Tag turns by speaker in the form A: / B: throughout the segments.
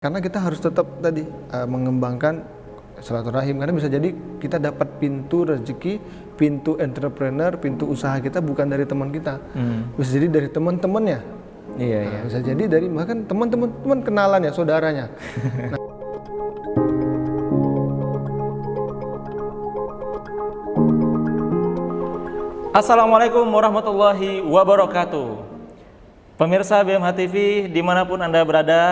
A: Karena kita harus tetap tadi mengembangkan silaturahim, karena bisa jadi kita dapat pintu rezeki, pintu entrepreneur, pintu usaha kita bukan dari teman kita, bisa jadi dari teman-temannya.
B: Iya.
A: Bisa jadi dari bahkan teman-teman kenalan ya, saudaranya.
B: Assalamualaikum warahmatullahi wabarakatuh. Pemirsa BMH TV dimanapun Anda berada,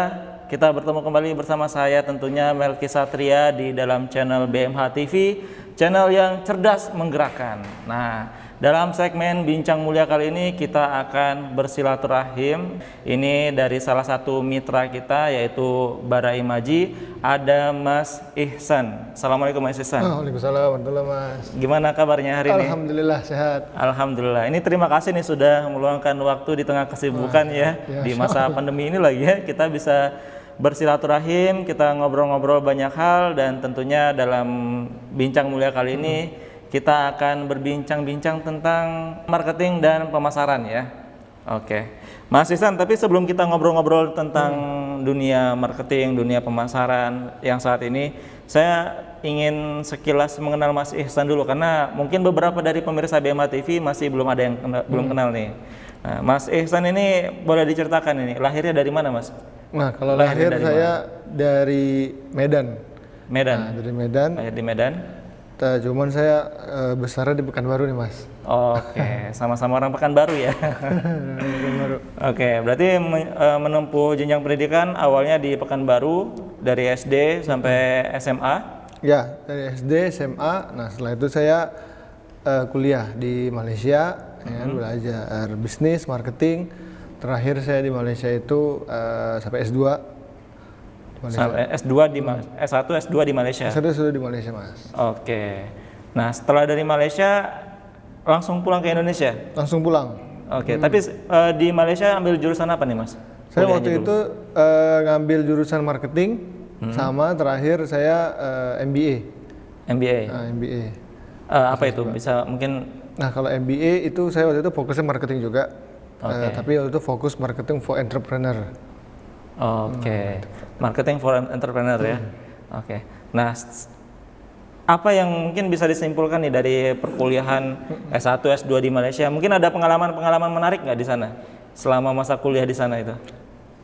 B: kita bertemu kembali bersama saya tentunya Melki Satria di dalam channel BMH TV, channel yang cerdas menggerakkan. Nah, dalam segmen Bincang Mulia kali ini kita akan bersilaturahim. Ini dari salah satu mitra kita yaitu Bara Imaji, ada Mas Ihsan. Assalamualaikum Mas Ihsan.
A: Waalaikumsalam warahmatullahi Mas.
B: Gimana kabarnya hari ini?
A: Alhamdulillah sehat.
B: Alhamdulillah. Ini terima kasih nih sudah meluangkan waktu di tengah kesibukan ya di masa pandemi ini lagi ya, kita bisa bersilaturahim, kita ngobrol-ngobrol banyak hal, dan tentunya dalam Bincang Mulia kali ini kita akan berbincang-bincang tentang marketing dan pemasaran ya. Oke, Mas Ihsan, tapi sebelum kita ngobrol-ngobrol tentang dunia marketing, dunia pemasaran yang saat ini, saya ingin sekilas mengenal Mas Ihsan dulu, karena mungkin beberapa dari pemirsa BMH TV masih belum ada yang belum kenal nih. Nah, Mas Ihsan ini boleh diceritakan ini lahirnya dari mana, Mas?
A: Nah, kalau lahir saya dari Medan.
B: Medan.
A: Nah, dari Medan.
B: Lahir di Medan.
A: Cuman saya besarnya di Pekanbaru nih Mas.
B: Oke, sama-sama orang Pekanbaru ya.
A: Pekanbaru.
B: Oke, berarti menempuh jenjang pendidikan awalnya di Pekanbaru dari SD sampai SMA.
A: Ya, dari SD, SMA. Nah, setelah itu saya kuliah di Malaysia, ya, belajar bisnis, marketing. Terakhir saya di Malaysia itu sampai S2.
B: Sampai S2 di S1, S2 di Malaysia.
A: S1 sudah di Malaysia, Mas.
B: Oke. Nah, setelah dari Malaysia langsung pulang ke Indonesia?
A: Langsung pulang.
B: Oke, tapi di Malaysia ambil jurusan apa nih, Mas?
A: Saya waktu itu ngambil jurusan marketing, sama terakhir saya MBA.
B: MBA.
A: Nah, MBA.
B: Apa itu? Bisa mungkin.
A: Nah, kalau MBA itu saya waktu itu fokusnya marketing juga. Tapi waktu itu fokus marketing for entrepreneur.
B: Oke. Marketing for entrepreneur ya. Oke. Nah, apa yang mungkin bisa disimpulkan nih dari perkuliahan S1, S2 di Malaysia? Mungkin ada pengalaman-pengalaman menarik nggak di sana selama masa kuliah di sana itu?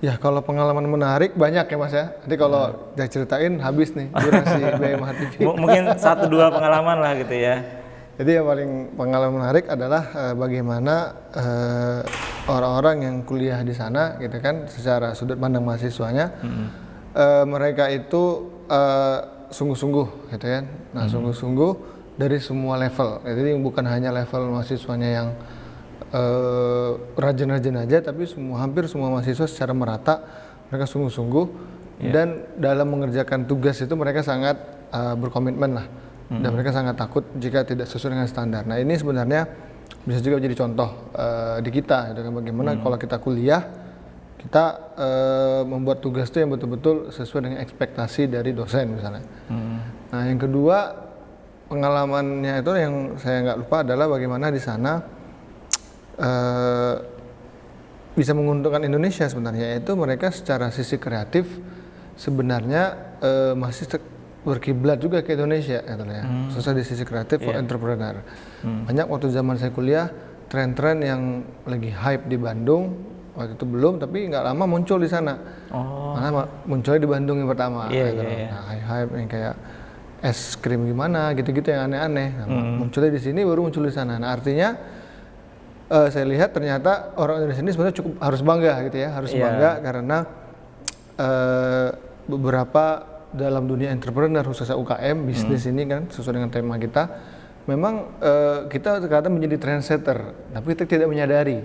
A: Ya, kalau pengalaman menarik banyak ya Mas ya. Nanti kalau saya ceritain habis nih durasi BMH TV.
B: Mungkin 1-2 pengalaman lah gitu ya.
A: Jadi yang paling pengalaman menarik adalah bagaimana orang-orang yang kuliah di sana gitu kan, secara sudut pandang mahasiswanya, mereka itu sungguh-sungguh gitu kan. Nah, sungguh-sungguh dari semua level. Jadi bukan hanya level mahasiswanya yang rajin-rajin aja, tapi hampir semua mahasiswa secara merata mereka sungguh-sungguh, dan dalam mengerjakan tugas itu mereka sangat berkomitmen lah. Dan mereka sangat takut jika tidak sesuai dengan standar. Nah, ini sebenarnya bisa juga menjadi contoh di kita, gitu kan, bagaimana kalau kita kuliah, kita membuat tugas itu yang betul-betul sesuai dengan ekspektasi dari dosen misalnya. Nah, yang kedua, pengalamannya itu yang saya nggak lupa adalah bagaimana di sana bisa menguntungkan Indonesia sebenarnya, yaitu mereka secara sisi kreatif sebenarnya masih berkiblat juga ke Indonesia, katanya. Susah di sisi kreatif for entrepreneur. Banyak waktu zaman saya kuliah, tren-tren yang lagi hype di Bandung waktu itu belum, tapi nggak lama muncul di sana. Malah munculnya di Bandung yang pertama. Nah, hype yang kayak es krim gimana, gitu-gitu yang aneh-aneh. Nah, munculnya di sini, baru muncul di sana. Nah, artinya saya lihat ternyata orang Indonesia ini sebenarnya cukup harus bangga gitu ya, harus bangga karena beberapa dalam dunia entrepreneur, khususnya UKM, bisnis ini kan sesuai dengan tema kita, memang kita terkadang menjadi trendsetter, tapi kita tidak menyadari.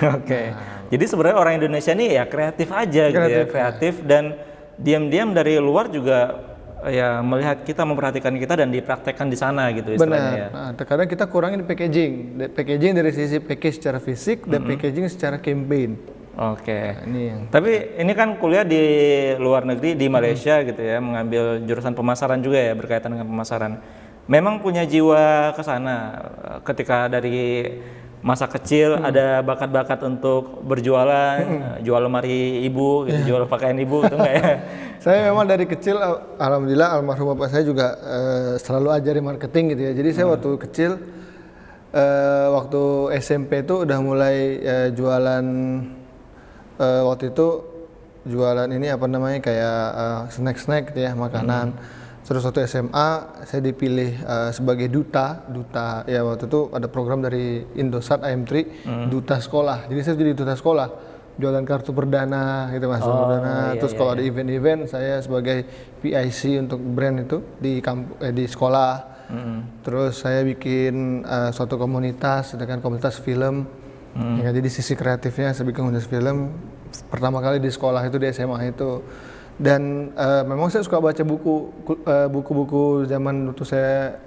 B: Oke. Jadi sebenarnya orang Indonesia ini ya kreatif aja gitu ya, kreatif dan diam-diam dari luar juga ya melihat kita, memperhatikan kita dan dipraktekkan di sana gitu istilahnya.
A: Benar.
B: Ya.
A: Nah, terkadang kita kurangin packaging dari sisi package secara fisik dan packaging secara campaign.
B: Oke.
A: Nah,
B: tapi ini kan kuliah di luar negeri di Malaysia gitu ya, mengambil jurusan pemasaran juga ya, berkaitan dengan pemasaran. Memang punya jiwa ke sana ketika dari masa kecil ada bakat-bakat untuk berjualan, jual lemari ibu, gitu, jual pakaian ibu, itu enggak ya?
A: Saya memang dari kecil, alhamdulillah almarhum bapak saya juga selalu ajari marketing gitu ya. Jadi saya waktu kecil, waktu SMP itu udah mulai jualan, waktu itu jualan ini apa namanya kayak snack-snack gitu ya, makanan. Terus waktu SMA saya dipilih sebagai duta ya, waktu itu ada program dari Indosat IM3, duta sekolah. Jadi saya jadi duta sekolah, jualan kartu perdana gitu mas, perdana. Terus kalau ada event-event saya sebagai PIC untuk brand itu di sekolah. Terus saya bikin suatu komunitas, dengan komunitas film. Ya, jadi sisi kreatifnya saya bikin komunitas film pertama kali di sekolah itu, di SMA itu. Dan memang saya suka baca buku-buku zaman waktu saya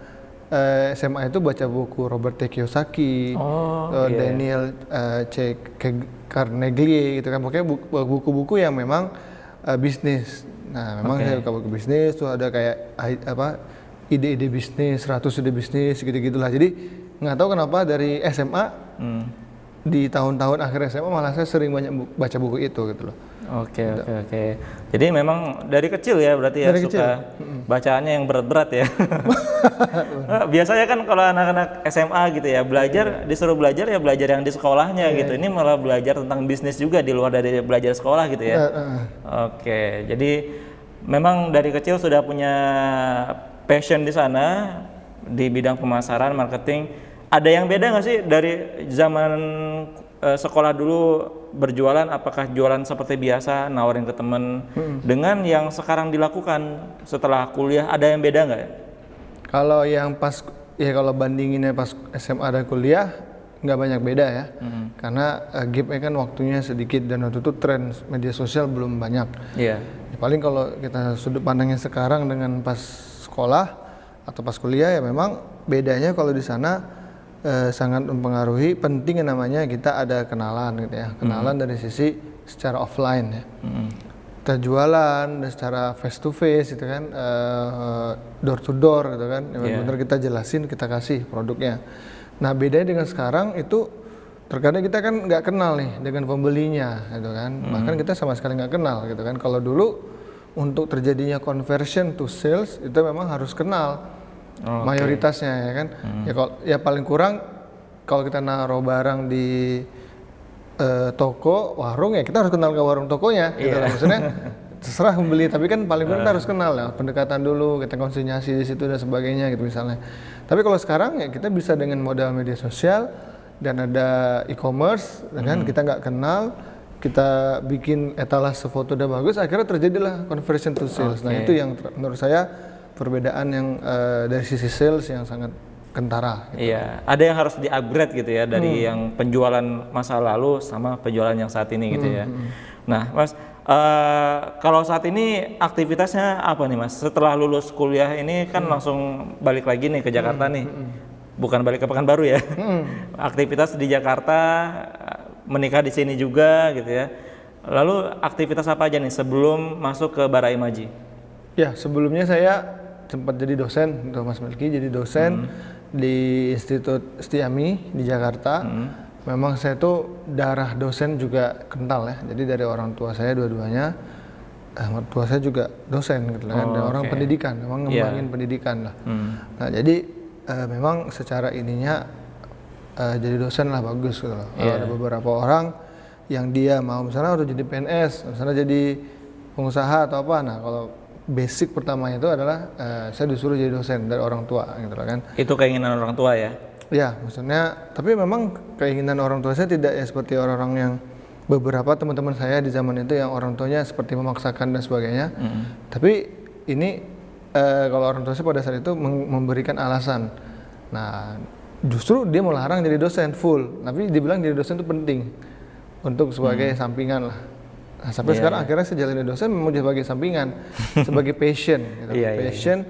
A: SMA itu, baca buku Robert T. Kiyosaki, Daniel C. Carnegie gitu kan, pokoknya buku-buku yang memang bisnis. Nah memang saya suka buku bisnis, tuh ada kayak ide-ide bisnis, 100 ide bisnis gitu-gitulah. Jadi nggak tahu kenapa dari SMA di tahun-tahun akhir SMA malah saya sering banyak baca buku itu gitu loh.
B: Oke. Jadi memang dari kecil ya berarti ya
A: dari
B: suka bacaannya yang berat-berat ya. Biasanya kan kalau anak-anak SMA gitu ya disuruh belajar ya belajar yang di sekolahnya gitu. Ini malah belajar tentang bisnis juga di luar dari belajar sekolah gitu ya. Oke, jadi memang dari kecil sudah punya passion di sana di bidang pemasaran, marketing. Ada yang beda nggak sih dari zaman sekolah dulu berjualan, apakah jualan seperti biasa nawarin ke temen dengan yang sekarang dilakukan setelah kuliah, ada yang beda nggak?
A: Kalau yang pas ya, kalau bandinginnya pas SMA dan kuliah nggak banyak beda ya, karena gapnya kan waktunya sedikit dan waktu itu tren media sosial belum banyak. Ya, paling kalau kita sudut pandangnya sekarang dengan pas sekolah atau pas kuliah ya memang bedanya kalau di sana sangat mempengaruhi, penting yang namanya kita ada kenalan gitu ya, kenalan dari sisi secara offline ya. Kita jualan secara face to face gitu kan, door to door gitu kan, benar kita jelasin, kita kasih produknya. Nah bedanya dengan sekarang itu terkadang kita kan nggak kenal nih dengan pembelinya gitu kan, bahkan kita sama sekali nggak kenal gitu kan. Kalau dulu untuk terjadinya conversion to sales itu memang harus kenal. Mayoritasnya ya kan, ya paling kurang kalau kita naruh barang di toko, warung ya kita harus kenal ke warung tokonya, gitu lah. Maksudnya terserah membeli, tapi kan paling kurang kita harus kenal ya, pendekatan dulu, kita konsinyasi di situ dan sebagainya gitu misalnya. Tapi kalau sekarang ya kita bisa dengan modal media sosial dan ada e-commerce, kan kita nggak kenal, kita bikin etalase foto udah bagus, akhirnya terjadilah conversion to sales. Nah itu yang menurut saya perbedaan yang dari sisi sales yang sangat kentara gitu.
B: Iya, ada yang harus di-upgrade gitu ya dari yang penjualan masa lalu sama penjualan yang saat ini gitu ya. Nah, Mas, kalau saat ini aktivitasnya apa nih, Mas? Setelah lulus kuliah ini kan langsung balik lagi nih ke Jakarta nih. Bukan balik ke Pekanbaru ya. Aktivitas di Jakarta, menikah di sini juga gitu ya. Lalu aktivitas apa aja nih sebelum masuk ke Bara Imaji?
A: Ya, sebelumnya saya sempat jadi dosen untuk Mas Melki, jadi dosen di Institut Setiami di Jakarta. Memang saya tuh darah dosen juga kental ya, jadi dari orang tua saya dua-duanya, orang tua saya juga dosen gitu kan, dan orang pendidikan, memang ngembangin pendidikan lah. Nah jadi memang secara ininya jadi dosen lah bagus gitu loh. Ada beberapa orang yang dia mau misalnya udah jadi PNS, misalnya jadi pengusaha atau apa, nah kalau basic pertamanya itu adalah saya disuruh jadi dosen dari orang tua gitu kan.
B: Itu keinginan orang tua ya?
A: Ya, maksudnya, tapi memang keinginan orang tua saya tidak ya seperti orang-orang yang beberapa teman-teman saya di zaman itu yang orang tuanya seperti memaksakan dan sebagainya. Tapi ini kalau orang tua saya pada saat itu memberikan alasan. Nah, justru dia mau larang jadi dosen full, tapi dibilang jadi dosen itu penting untuk sebagai sampingan lah. Nah, sampai sekarang akhirnya saya jalani dosen memang sebagai sampingan, sebagai passion, gitu. Passion,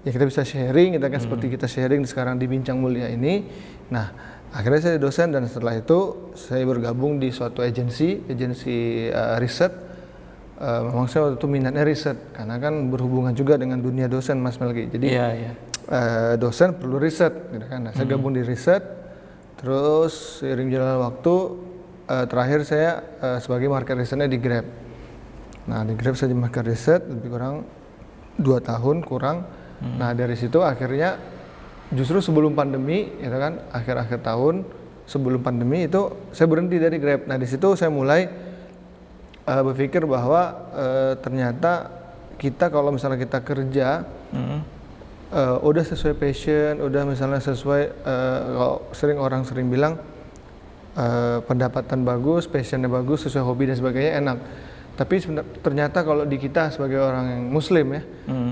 A: ya kita bisa sharing, kita kan seperti kita sharing sekarang di Bincang Mulia ini. Nah, akhirnya saya dosen dan setelah itu saya bergabung di suatu agensi riset. Memang saya waktu itu minatnya riset, karena kan berhubungan juga dengan dunia dosen Mas Melki. Jadi dosen perlu riset, gitu kan. Nah, saya gabung di riset, Terus seiring jalan waktu, terakhir saya sebagai market research-nya di Grab. Nah di Grab saya di market research lebih kurang 2 tahun kurang. Nah dari situ akhirnya justru sebelum pandemi, itu kan akhir-akhir tahun sebelum pandemi itu saya berhenti dari Grab. Nah di situ saya mulai berpikir bahwa ternyata kita kalau misalnya kita kerja udah sesuai passion, udah misalnya sesuai kalau orang sering bilang pendapatan bagus, passionnya bagus, sesuai hobi dan sebagainya enak. Tapi ternyata kalau di kita sebagai orang yang muslim ya,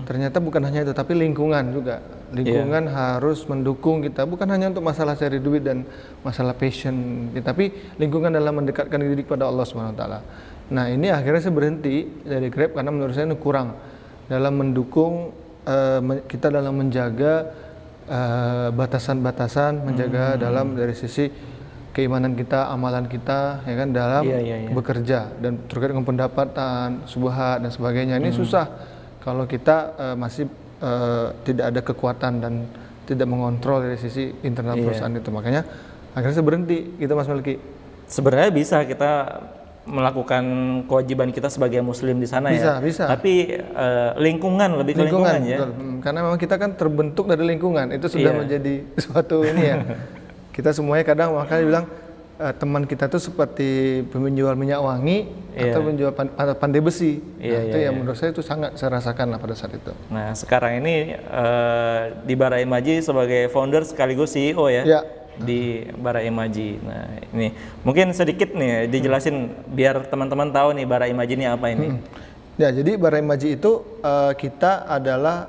A: ternyata bukan hanya itu, tapi lingkungan juga. Lingkungan harus mendukung kita, bukan hanya untuk masalah cari duit dan masalah passion, tapi lingkungan dalam mendekatkan diri kepada Allah SWT. Nah ini akhirnya saya berhenti dari Grab karena menurut saya ini kurang dalam mendukung kita dalam menjaga batasan-batasan, menjaga dalam dari sisi keimanan kita, amalan kita, ya kan, dalam bekerja dan terkait dengan pendapatan, subhat dan sebagainya. Ini susah kalau kita masih tidak ada kekuatan dan tidak mengontrol dari sisi internal perusahaan itu. Makanya akhirnya saya berhenti, gitu Mas Melki.
B: Sebenarnya bisa kita melakukan kewajiban kita sebagai muslim di sana ya.
A: Bisa.
B: Tapi lingkungan lebih ke lingkungan ya.
A: Betul. Karena memang kita kan terbentuk dari lingkungan. Itu sudah menjadi suatu ini ya. Kita semuanya kadang makanya bilang teman kita tuh seperti penjual minyak wangi atau penjual pandai besi. Itu yang menurut saya itu sangat saya rasakan lah pada saat itu.
B: Nah sekarang ini di Bara Imaji sebagai founder sekaligus CEO ya. Di Bara Imaji. Nah ini mungkin sedikit nih dijelasin biar teman-teman tahu nih Bara Imaji ini apa ini.
A: Ya jadi Bara Imaji itu kita adalah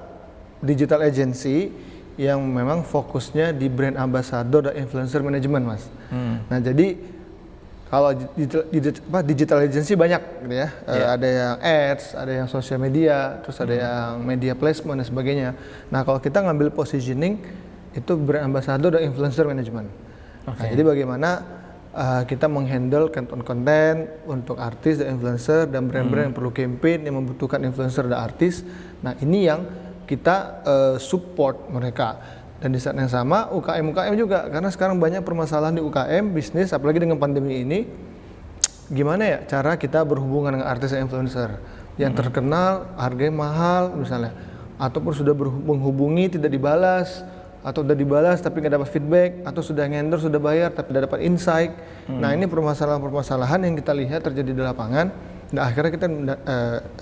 A: digital agency yang memang fokusnya di brand ambassador dan influencer management Mas. Nah jadi kalau digital agency banyak gitu ya. Ada yang ads, ada yang social media, terus ada yang media placement dan sebagainya. Nah kalau kita ngambil positioning itu brand ambassador dan influencer management. Nah, jadi bagaimana kita menghandle konten untuk artis dan influencer dan brand-brand yang perlu campaign yang membutuhkan influencer dan artis. Nah ini yang kita support mereka. Dan di saat yang sama UKM juga, karena sekarang banyak permasalahan di UKM bisnis, apalagi dengan pandemi ini. Gimana ya cara kita berhubungan dengan artis dan influencer yang terkenal, harganya mahal misalnya, ataupun sudah menghubungi tidak dibalas, atau sudah dibalas tapi nggak dapat feedback, atau sudah endorse sudah bayar tapi tidak dapat insight. Nah ini permasalahan-permasalahan yang kita lihat terjadi di lapangan. Dan akhirnya kita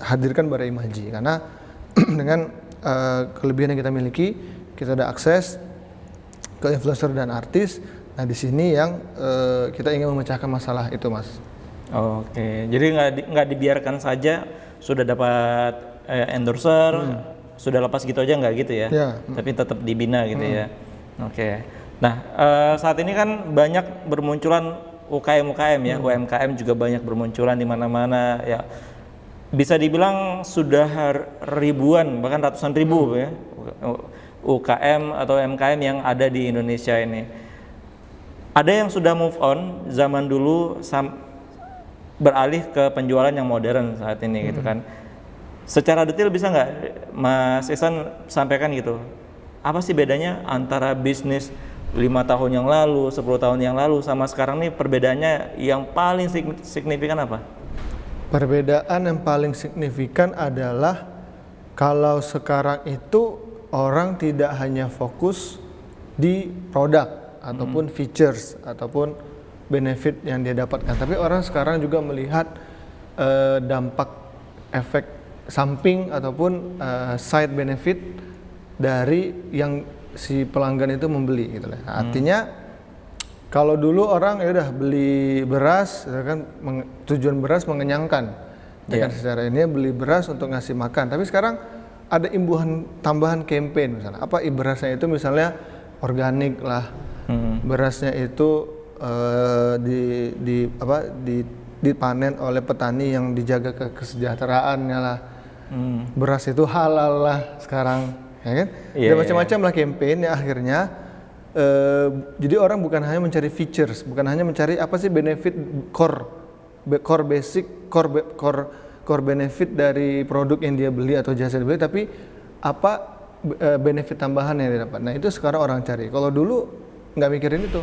A: hadirkan Bara Imaji karena dengan kelebihan yang kita miliki, kita ada akses ke influencer dan artis. Nah di sini yang kita ingin memecahkan masalah itu Mas.
B: Oke, jadi nggak dibiarkan saja sudah dapat endorser, sudah lepas gitu aja nggak gitu ya? Tapi tetap dibina gitu ya. Oke. Nah saat ini kan banyak bermunculan UKM ya, UMKM juga banyak bermunculan di mana-mana ya. Bisa dibilang sudah ribuan bahkan ratusan ribu ya UKM atau UMKM yang ada di Indonesia ini. Ada yang sudah move on zaman dulu beralih ke penjualan yang modern saat ini gitu kan. Secara detail bisa nggak Mas Ihsan sampaikan gitu, apa sih bedanya antara bisnis 5 tahun yang lalu, 10 tahun yang lalu sama sekarang nih, perbedaannya yang paling signifikan apa?
A: Perbedaan yang paling signifikan adalah kalau sekarang itu orang tidak hanya fokus di produk ataupun features ataupun benefit yang dia dapatkan, tapi orang sekarang juga melihat dampak efek samping ataupun side benefit dari yang si pelanggan itu membeli gitu lah. Artinya kalau dulu orang ya udah beli beras, ya kan tujuan beras mengenyangkan. Dengan secara ini beli beras untuk ngasih makan. Tapi sekarang ada imbuhan tambahan campaign misalnya. Apa berasnya itu misalnya organik lah. Berasnya itu dipanen oleh petani yang dijaga kesejahteraannya lah. Beras itu halal lah sekarang, ya kan? Ada macam-macam lah campaign ya akhirnya. Jadi orang bukan hanya mencari features, bukan hanya mencari apa sih benefit core benefit dari produk yang dia beli atau jasa yang dia beli, tapi apa benefit tambahan yang dia dapat. Nah itu sekarang orang cari. Kalau dulu nggak mikirin itu,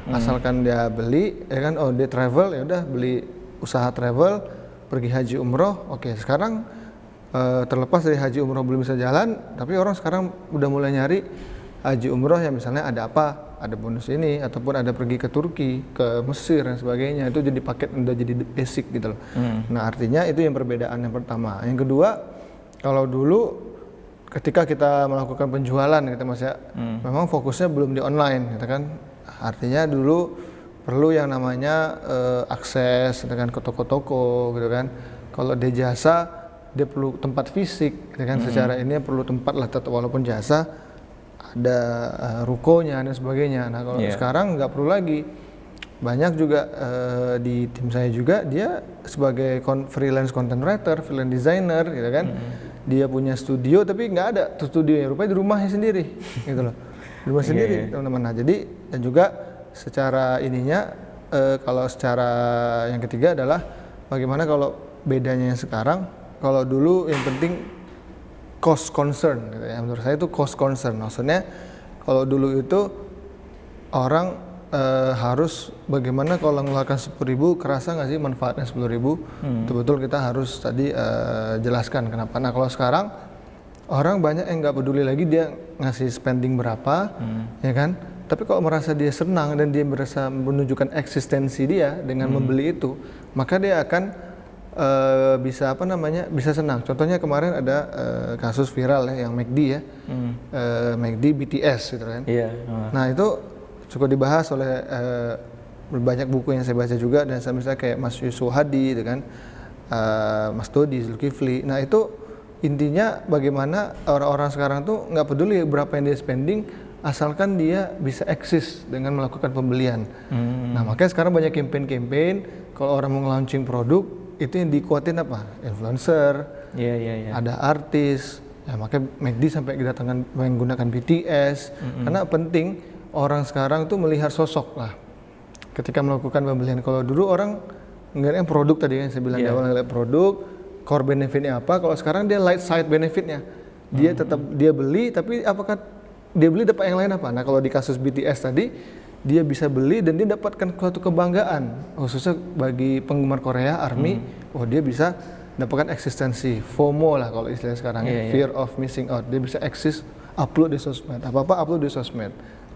A: Asalkan dia beli, ya kan, oh dia travel, ya udah beli usaha travel, pergi haji umroh. Oke, sekarang terlepas dari haji umroh belum bisa jalan, tapi orang sekarang udah mulai nyari haji umroh yang misalnya ada apa, ada bonus ini, ataupun ada pergi ke Turki, ke Mesir dan sebagainya. Itu jadi paket, udah jadi basic gitu loh. Nah artinya itu yang perbedaan yang pertama. Yang kedua, kalau dulu ketika kita melakukan penjualan gitu Mas ya, memang fokusnya belum di online gitu kan. Artinya dulu perlu yang namanya akses dengan ke toko-toko gitu kan. Kalau dia jasa, dia perlu tempat fisik gitu kan. Secara ini perlu tempat lah, walaupun jasa ada rukonya dan sebagainya. Nah kalau sekarang nggak perlu lagi. Banyak juga di tim saya juga dia sebagai freelance content writer, freelance designer gitu kan. Dia punya studio tapi nggak ada tuh studionya, rupanya di rumahnya sendiri gitu loh. Di rumah sendiri teman-teman. Nah jadi, dan juga secara ininya kalau secara yang ketiga adalah bagaimana kalau bedanya yang sekarang. Kalau dulu yang penting cost concern gitu ya. Menurut saya itu cost concern. Maksudnya kalau dulu itu orang harus bagaimana kalau mengeluarkan 10.000, kerasa nggak sih manfaatnya 10.000? Betul-betul kita harus tadi jelaskan kenapa. Nah kalau sekarang orang banyak yang nggak peduli lagi dia ngasih spending berapa, ya kan? Tapi kalau merasa dia senang dan dia merasa menunjukkan eksistensi dia dengan membeli itu, maka dia akan bisa bisa senang. Contohnya kemarin ada kasus viral ya yang McD ya, McD BTS gitu kan. Nah itu cukup dibahas oleh banyak buku yang saya baca juga, dan saya misalnya kayak Mas Yusuf Hadi gitu kan, Mas Dodi Zulkifli. Nah itu intinya bagaimana orang-orang sekarang tuh nggak peduli berapa yang dia spending, asalkan dia bisa eksis dengan melakukan pembelian. Nah makanya sekarang banyak campaign-campaign kalau orang mau launching produk itu yang dikuatin apa? Influencer, ada artis, ya makanya McD sampai kedatangan menggunakan BTS, karena penting orang sekarang tuh melihat sosok lah ketika melakukan pembelian. Kalau dulu orang ngeliatnya produk tadi yang saya bilang di awal, ngeliat produk, core benefitnya apa. Kalau sekarang dia light side benefitnya, dia tetap dia beli, tapi apakah dia beli dapat yang lain apa? Nah kalau di kasus BTS tadi, dia bisa beli dan dia dapatkan suatu kebanggaan, khususnya bagi penggemar Korea, ARMY, oh dia bisa dapatkan eksistensi, FOMO lah kalau istilahnya sekarang, fear of missing out. Dia bisa eksis, upload di sosmed, apa-apa upload di sosmed.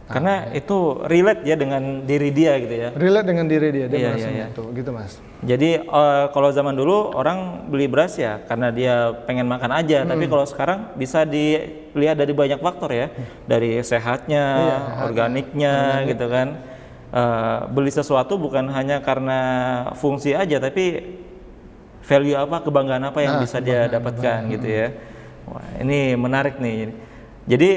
B: Karena itu relate ya dengan diri dia gitu ya.
A: Relate dengan diri dia, dia merasanya itu, gitu Mas.
B: Jadi kalau zaman dulu orang beli beras ya karena dia pengen makan aja, tapi kalau sekarang bisa dilihat dari banyak faktor ya, dari sehatnya, organiknya gitu kan. Beli sesuatu bukan hanya karena fungsi aja, tapi value apa, kebanggaan apa yang bisa dia dapatkan gitu ya. Wah, ini menarik nih. Jadi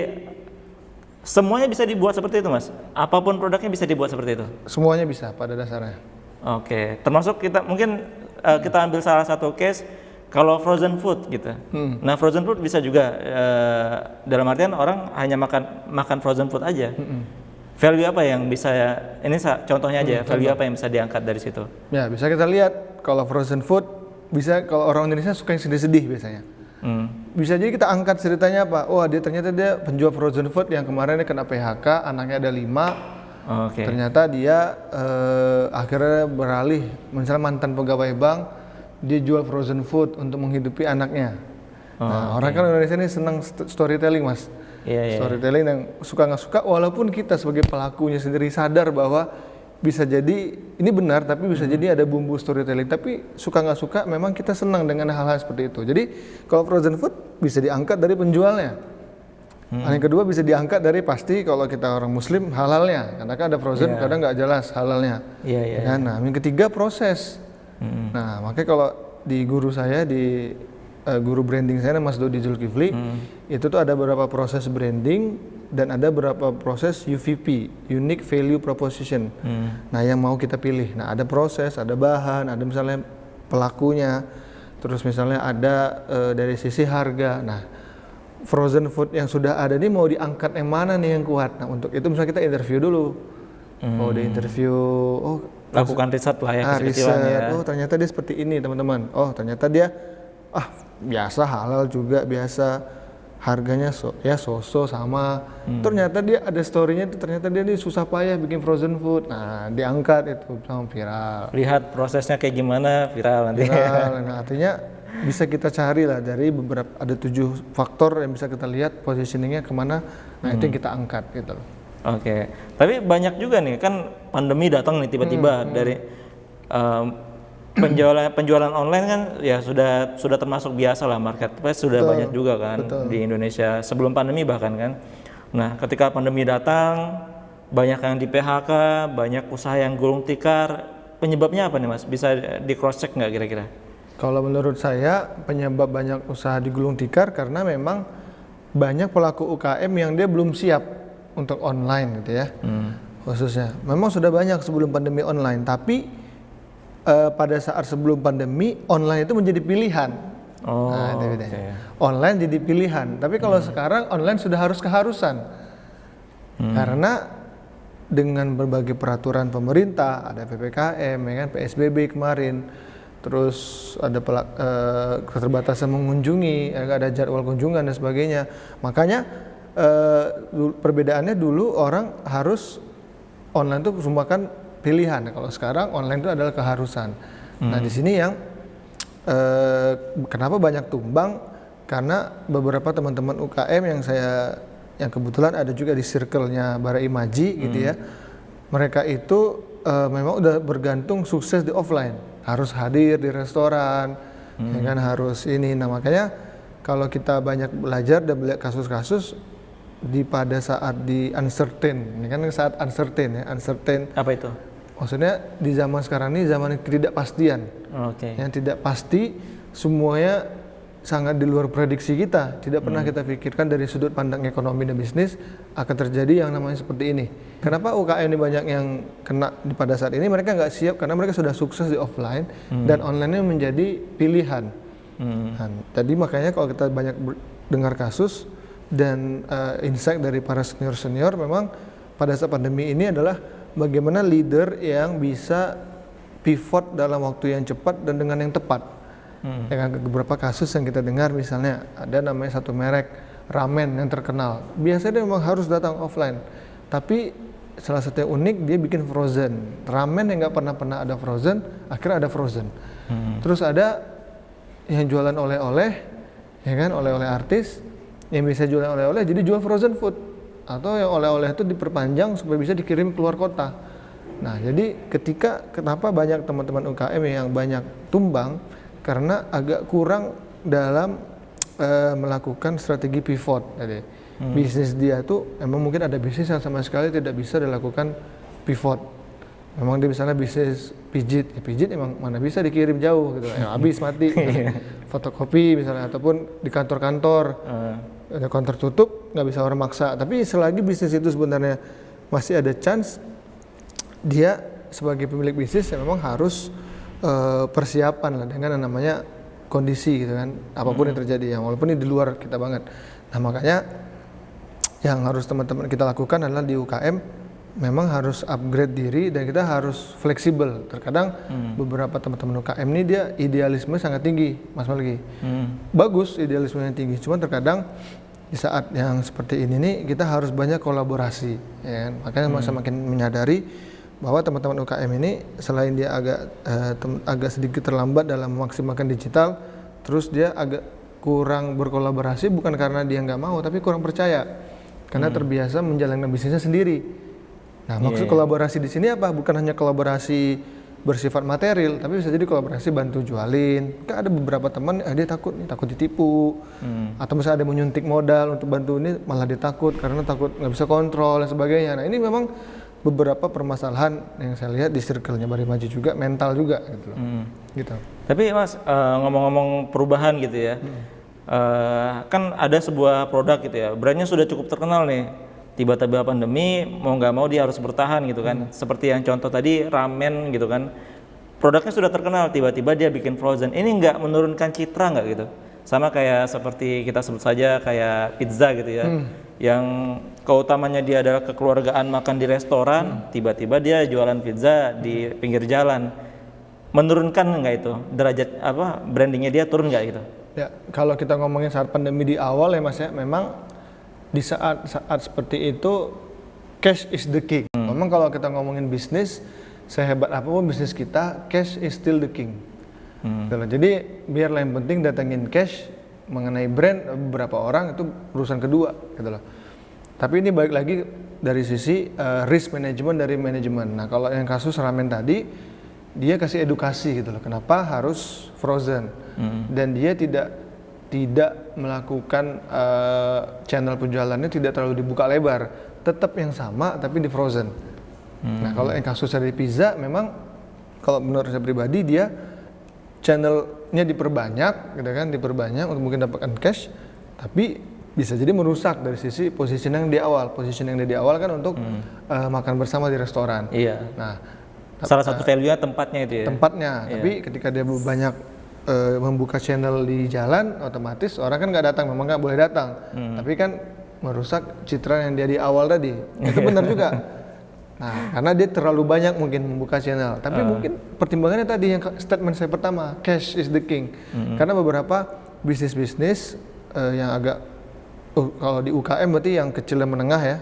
B: semuanya bisa dibuat seperti itu Mas? Apapun produknya bisa dibuat seperti itu?
A: Semuanya bisa pada dasarnya.
B: Oke, termasuk kita mungkin kita ambil salah satu case kalau frozen food gitu. Nah frozen food bisa juga dalam artian orang hanya makan frozen food aja. Value apa yang bisa, ini contohnya aja, value apa yang bisa diangkat dari situ? Ya
A: bisa kita lihat kalau frozen food bisa, kalau orang Indonesia suka yang sedih-sedih biasanya. Bisa jadi kita angkat ceritanya apa? Oh ternyata dia penjual frozen food yang kemarin dia kena PHK, anaknya ada 5. Ternyata dia akhirnya beralih, misalnya mantan pegawai bank, dia jual frozen food untuk menghidupi anaknya. Orang kan Indonesia ini senang storytelling Mas. Storytelling yang suka nggak suka, walaupun kita sebagai pelakunya sendiri sadar bahwa bisa jadi ini benar, tapi bisa jadi ada bumbu storytelling. Tapi suka nggak suka, memang kita senang dengan hal-hal seperti itu. Jadi kalau frozen food bisa diangkat dari penjualnya. Yang kedua bisa diangkat dari pasti kalau kita orang Muslim halalnya, karena kan ada frozen kadang nggak jelas halalnya. Nah, yang ketiga proses. Nah makanya kalau di guru saya, di guru branding saya Mas Dodi Zulkifli, itu tuh ada beberapa proses branding dan ada beberapa proses UVP, Unique Value Proposition. Nah yang mau kita pilih, nah ada proses, ada bahan, ada misalnya pelakunya, terus misalnya ada dari sisi harga. Nah frozen food yang sudah ada ini mau diangkat yang mana nih yang kuat. Nah untuk itu misalnya kita interview dulu. Di interview,
B: lakukan riset lah ya,
A: riset, ternyata dia seperti ini teman-teman. Ternyata dia biasa halal juga, biasa harganya so-so sama. Ternyata dia ada story-nya itu, ternyata dia ini susah payah bikin frozen food. Nah, diangkat itu sama viral.
B: Lihat prosesnya kayak gimana, viral nanti.
A: Viral. Nah, artinya bisa kita cari lah dari beberapa, ada 7 faktor yang bisa kita lihat positioningnya kemana. Nah, itu yang kita angkat gitu loh.
B: Oke. Tapi banyak juga nih kan pandemi datang nih tiba-tiba dari penjualan online kan ya sudah termasuk biasa lah, marketplace sudah banyak juga kan di Indonesia sebelum pandemi bahkan kan. Nah, ketika pandemi datang banyak yang di PHK, banyak usaha yang gulung tikar. Penyebabnya apa nih Mas? Bisa di cross check nggak kira-kira?
A: Kalau menurut saya penyebab banyak usaha digulung tikar karena memang banyak pelaku UKM yang dia belum siap untuk online gitu ya. Khususnya memang sudah banyak sebelum pandemi online, tapi pada saat sebelum pandemi online itu menjadi pilihan. Nah, itu bedanya. Online jadi pilihan, tapi kalau sekarang online sudah harus keharusan. Karena dengan berbagai peraturan pemerintah, ada PPKM, ya kan, PSBB kemarin, terus ada keterbatasan mengunjungi, ada jadwal kunjungan dan sebagainya. Makanya perbedaannya dulu orang harus online itu merupakan pilihan. Kalau sekarang online itu adalah keharusan. Nah, di sini yang kenapa banyak tumbang, karena beberapa teman-teman UKM yang kebetulan ada juga di circle-nya Bara Imaji gitu ya. Mereka itu memang udah bergantung sukses di offline, harus hadir di restoran, ya kan, harus ini. Nah, makanya kalau kita banyak belajar dan melihat kasus-kasus pada saat di uncertain, ini kan saat uncertain ya, uncertain.
B: Apa itu?
A: Maksudnya di zaman sekarang ini zaman ketidakpastian. Yang tidak pasti, semuanya sangat di luar prediksi kita. Tidak pernah kita pikirkan dari sudut pandang ekonomi dan bisnis akan terjadi yang namanya seperti ini. Kenapa UKM ini banyak yang kena pada saat ini? Mereka nggak siap karena mereka sudah sukses di offline dan online-nya menjadi pilihan. Nah, tadi makanya kalau kita banyak dengar kasus dan insight dari para senior-senior, memang pada saat pandemi ini adalah bagaimana leader yang bisa pivot dalam waktu yang cepat dan dengan yang tepat. Dengan beberapa kasus yang kita dengar, misalnya ada namanya satu merek ramen yang terkenal. Biasanya dia memang harus datang offline, tapi salah satu yang unik dia bikin frozen. Ramen yang nggak pernah ada frozen, akhirnya ada frozen. Terus ada yang jualan oleh-oleh, ya kan, oleh-oleh artis yang bisa jualan oleh-oleh jadi jual frozen food. Atau yang oleh-oleh itu diperpanjang supaya bisa dikirim keluar kota. Nah, jadi kenapa banyak teman-teman UKM yang banyak tumbang, karena agak kurang dalam melakukan strategi pivot. Jadi bisnis dia tuh emang mungkin ada bisnis yang sama sekali tidak bisa dilakukan pivot. Memang dia misalnya bisnis pijit, pijit emang mana bisa dikirim jauh gitu, habis mati. Fotokopi misalnya, ataupun di kantor-kantor. Ada kantor tutup, nggak bisa orang maksa. Tapi selagi bisnis itu sebenarnya masih ada chance, dia sebagai pemilik bisnis ya memang harus persiapan lah dengan yang namanya kondisi gitu kan, apapun yang terjadi, yang walaupun ini di luar kita banget. Nah, makanya yang harus teman-teman kita lakukan adalah di UKM memang harus upgrade diri dan kita harus fleksibel. Terkadang beberapa teman-teman UKM ini dia idealisme sangat tinggi, Mas Malgi. Bagus idealismenya tinggi, cuman terkadang di saat yang seperti ini nih kita harus banyak kolaborasi, ya kan? Makanya semakin menyadari bahwa teman-teman UKM ini selain dia agak sedikit terlambat dalam memaksimalkan digital, terus dia agak kurang berkolaborasi bukan karena dia nggak mau, tapi kurang percaya karena terbiasa menjalankan bisnisnya sendiri. Nah, maksud kolaborasi di sini apa? Bukan hanya kolaborasi bersifat material, tapi bisa jadi kolaborasi bantu jualin. Kan ada beberapa teman dia takut ditipu, atau misalnya ada menyuntik modal untuk bantu ini malah dia takut karena takut nggak bisa kontrol dan sebagainya. Nah, ini memang beberapa permasalahan yang saya lihat di circle-nya Bara Imaji juga, mental juga gitu loh. Gitu.
B: Tapi Mas, ngomong-ngomong perubahan gitu ya, kan ada sebuah produk gitu ya, brandnya sudah cukup terkenal nih. Tiba-tiba pandemi, mau nggak mau dia harus bertahan gitu kan. Seperti yang contoh tadi ramen gitu kan, produknya sudah terkenal, tiba-tiba dia bikin frozen. Ini nggak menurunkan citra nggak gitu? Sama kayak seperti kita sebut saja kayak pizza gitu ya, yang keutamanya dia adalah kekeluargaan makan di restoran, tiba-tiba dia jualan pizza di pinggir jalan. Menurunkan nggak itu derajat brandingnya dia turun nggak gitu?
A: Ya, kalau kita ngomongin saat pandemi di awal ya Mas ya, memang di saat seperti itu cash is the king. Memang kalau kita ngomongin bisnis, sehebat apapun bisnis kita, cash is still the king. Gitu loh. Jadi biarlah yang penting datangin cash. Mengenai brand, beberapa orang itu urusan kedua gitu loh. Tapi ini balik lagi dari sisi risk management dari manajemen. Nah kalau yang kasus ramen tadi, dia kasih edukasi gitu loh, kenapa harus frozen. Dan dia tidak melakukan channel penjualannya tidak terlalu dibuka lebar, tetap yang sama tapi di frozen. Nah kalau yang kasus dari pizza, memang kalau menurut saya pribadi dia channelnya diperbanyak, gitu kan, diperbanyak untuk mungkin dapatkan cash, tapi bisa jadi merusak dari sisi positioning di awal. Positioning di awal kan untuk makan bersama di restoran.
B: Iya.
A: Nah,
B: salah satu value-nya tempatnya itu ya.
A: Tempatnya, tapi ketika dia banyak membuka channel di jalan, otomatis orang kan nggak datang, memang nggak boleh datang, tapi kan merusak citra yang dia di awal tadi. Itu benar juga. Nah, karena dia terlalu banyak mungkin membuka channel. Tapi mungkin pertimbangannya tadi yang statement saya pertama, cash is the king. Karena beberapa bisnis-bisnis yang agak kalau di UKM berarti yang kecil dan menengah ya,